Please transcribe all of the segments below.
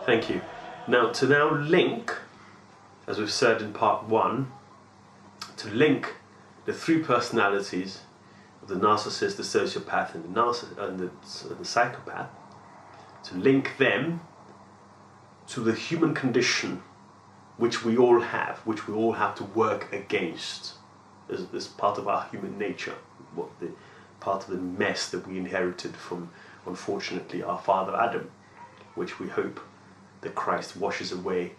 Thank you. Now, to now link, as we've said in part one, to link the three personalities of the narcissist, the sociopath, and the psychopath, to link them to the human condition which we all have to work against as part of our human nature, part of the mess that we inherited from, unfortunately, our father Adam, which we hope that Christ washes away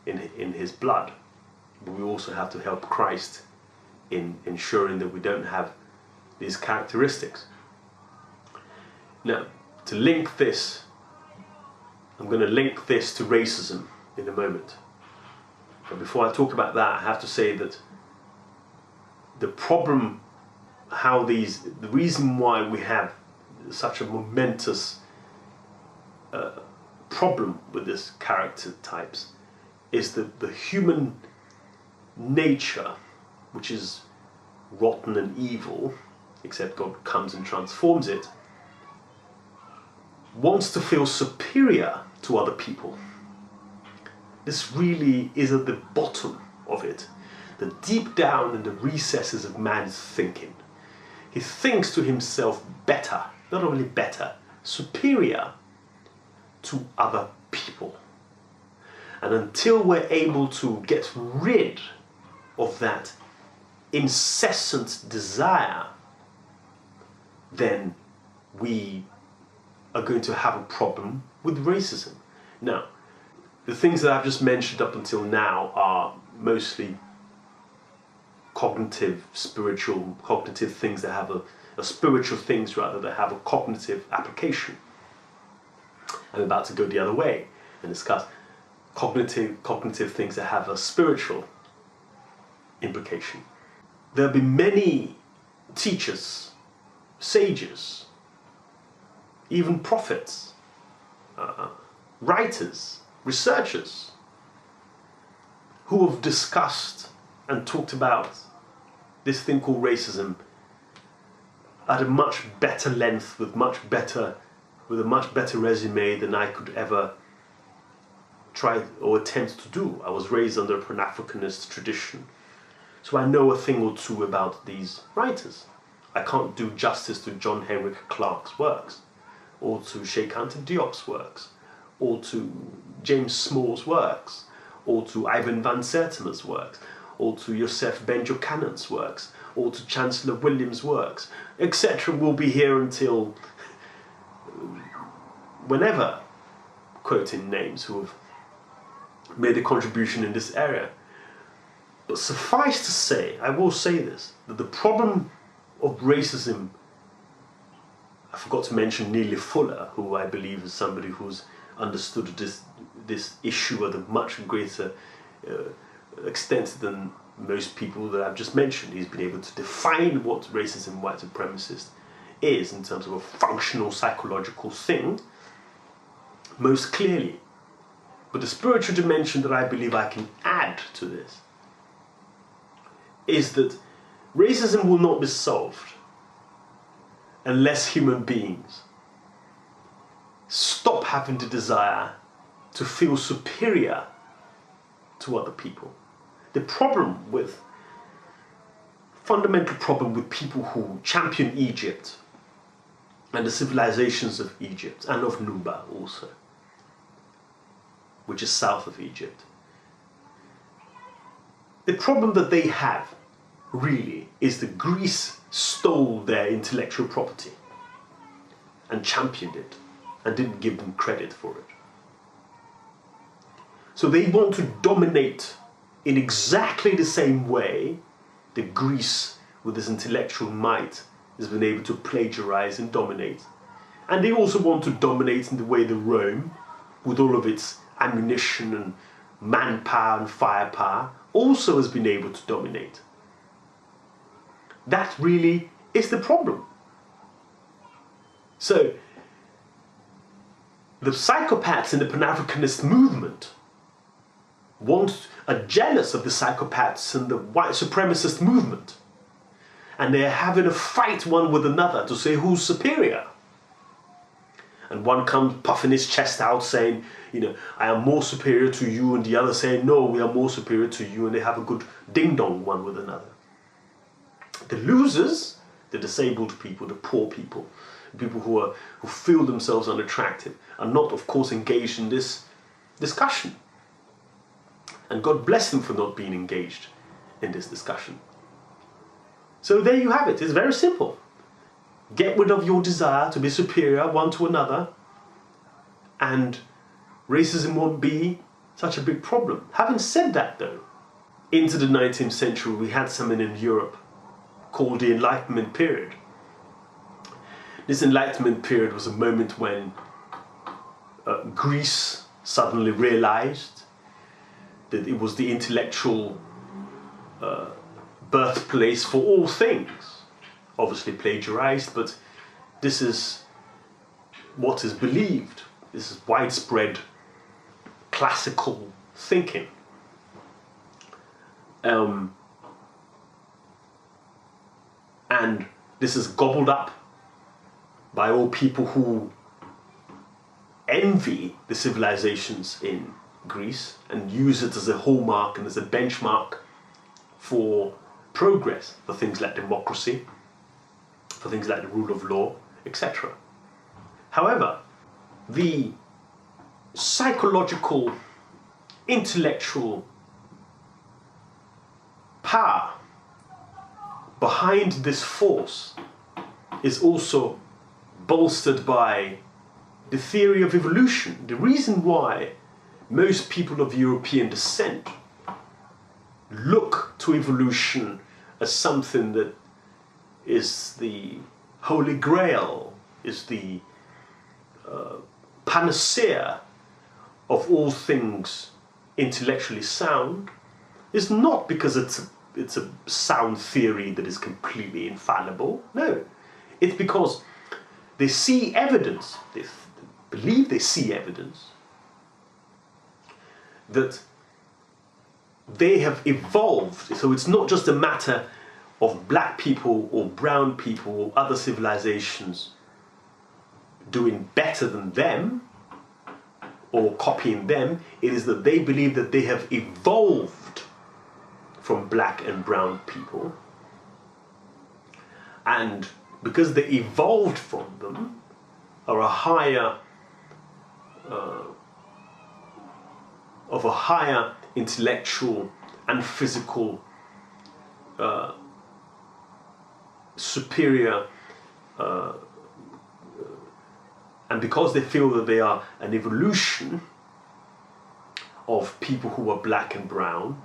in his blood. But we also have to help Christ in ensuring that we don't have these characteristics. Now, to link this, I'm going to link this to racism in a moment. But before I talk about that, I have to say that the problem, the reason why we have such a momentous problem with this character types is that the human nature, which is rotten and evil, except God comes and transforms it, wants to feel superior to other people. This really is at the bottom of it, the deep down in the recesses of man's thinking. He thinks to himself better, not only better, superior to other people. And until we're able to get rid of that incessant desire, then we are going to have a problem with racism. Now, the things that I've just mentioned up until now are mostly cognitive things that have spiritual things rather that have a cognitive application. I'm about to go the other way and discuss cognitive things that have a spiritual implication. There'll be many teachers, sages, even prophets, writers, researchers who have discussed and talked about this thing called racism at a much better length, with a much better resume than I could ever try or attempt to do. I was raised under a Pan-Africanist tradition, so I know a thing or two about these writers. I can't do justice to John Henrik Clarke's works, or to Sheikh Anta Diop's works, or to James Small's works, or to Ivan van Sertima's works, or to Joseph Benjo-Cannon's works, or to Chancellor William's works, etc. Will be here until whenever, quoting names who have made a contribution in this area. But suffice to say, I will say this, that the problem of racism, I forgot to mention Neely Fuller, who I believe is somebody who's understood this issue at a much greater extent than most people that I've just mentioned. He's been able to define what racism, white supremacist is in terms of a functional psychological thing most clearly. But the spiritual dimension that I believe I can add to this is that racism will not be solved unless human beings stop having the desire to feel superior to other people. The fundamental problem with people who champion Egypt and the civilizations of Egypt and of Nuba also, which is south of Egypt. The problem that they have really is that Greece stole their intellectual property and championed it and didn't give them credit for it. So they want to dominate in exactly the same way that Greece, with its intellectual might, has been able to plagiarize and dominate. And they also want to dominate in the way that Rome, with all of its ammunition and manpower and firepower, also has been able to dominate. That really is the problem. So, the psychopaths in the Pan-Africanist movement are jealous of the psychopaths in the white supremacist movement. And they're having a fight one with another to say who's superior. and one comes puffing his chest out saying, I am more superior to you, and the other saying, no, we are more superior to you, and they have a good ding-dong one with another. The losers, the disabled people, the poor people, people who feel themselves unattractive, are not, of course, engaged in this discussion. And God bless them for not being engaged in this discussion. So there you have it. It's very simple. Get rid of your desire to be superior one to another, and racism won't be such a big problem. Having said that, though, into the 19th century we had something in Europe called the Enlightenment period. This Enlightenment period was a moment when Greece suddenly realized that it was the intellectual birthplace for all things. Obviously plagiarized, but this is what is believed. This is widespread classical thinking. And this is gobbled up by all people who envy the civilizations in Greece and use it as a hallmark and as a benchmark for progress, for things like democracy, for things like the rule of law, etc. However, the psychological, intellectual power behind this force is also bolstered by the theory of evolution. The reason why most people of European descent look to evolution as something that is the holy grail, is the panacea of all things intellectually sound, is not because it's a sound theory that is completely infallible. No, it's because they see evidence, they believe they see evidence that they have evolved. So it's not just a matter of black people or brown people or other civilizations doing better than them or copying them. It is that they believe that they have evolved from black and brown people, and because they evolved from them, are a higher of a higher intellectual and physical superior, and because they feel that they are an evolution of people who are black and brown,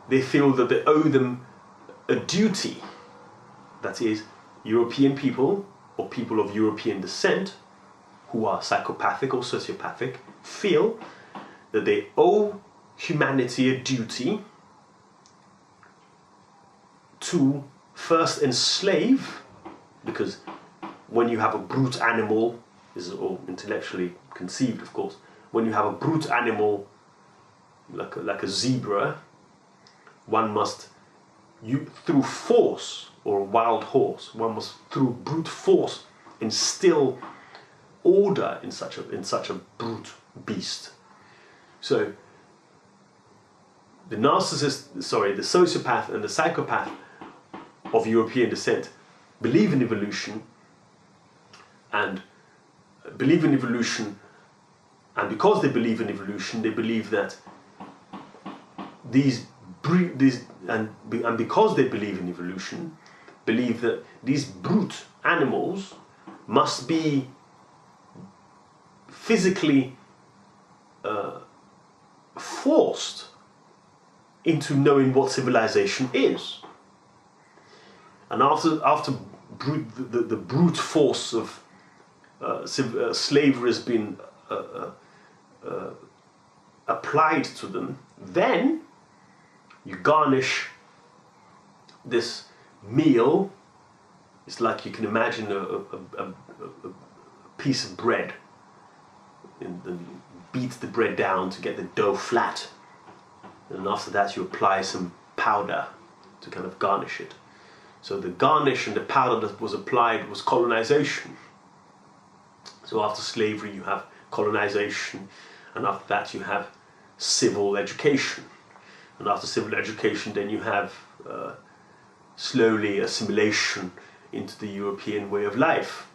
they feel that they owe them a duty. That is, European people or people of European descent who are psychopathic or sociopathic feel that they owe humanity a duty to first enslave, because when you have a brute animal, this is all intellectually conceived, of course, when you have a brute animal like a zebra, one must, through force, or a wild horse, one must through brute force instill order in such a brute beast. So the sociopath and the psychopath of European descent believe in evolution, and because they believe in evolution, they believe that and because they believe in evolution, believe that these brute animals must be physically forced into knowing what civilization is. And after the brute force of slavery has been applied to them, then you garnish this meal. It's like you can imagine a piece of bread, and you beat the bread down to get the dough flat, and after that you apply some powder to kind of garnish it. So the garnish and the powder that was applied was colonization. So after slavery you have colonization, and after that you have civil education, and after civil education then you have slowly assimilation into the European way of life.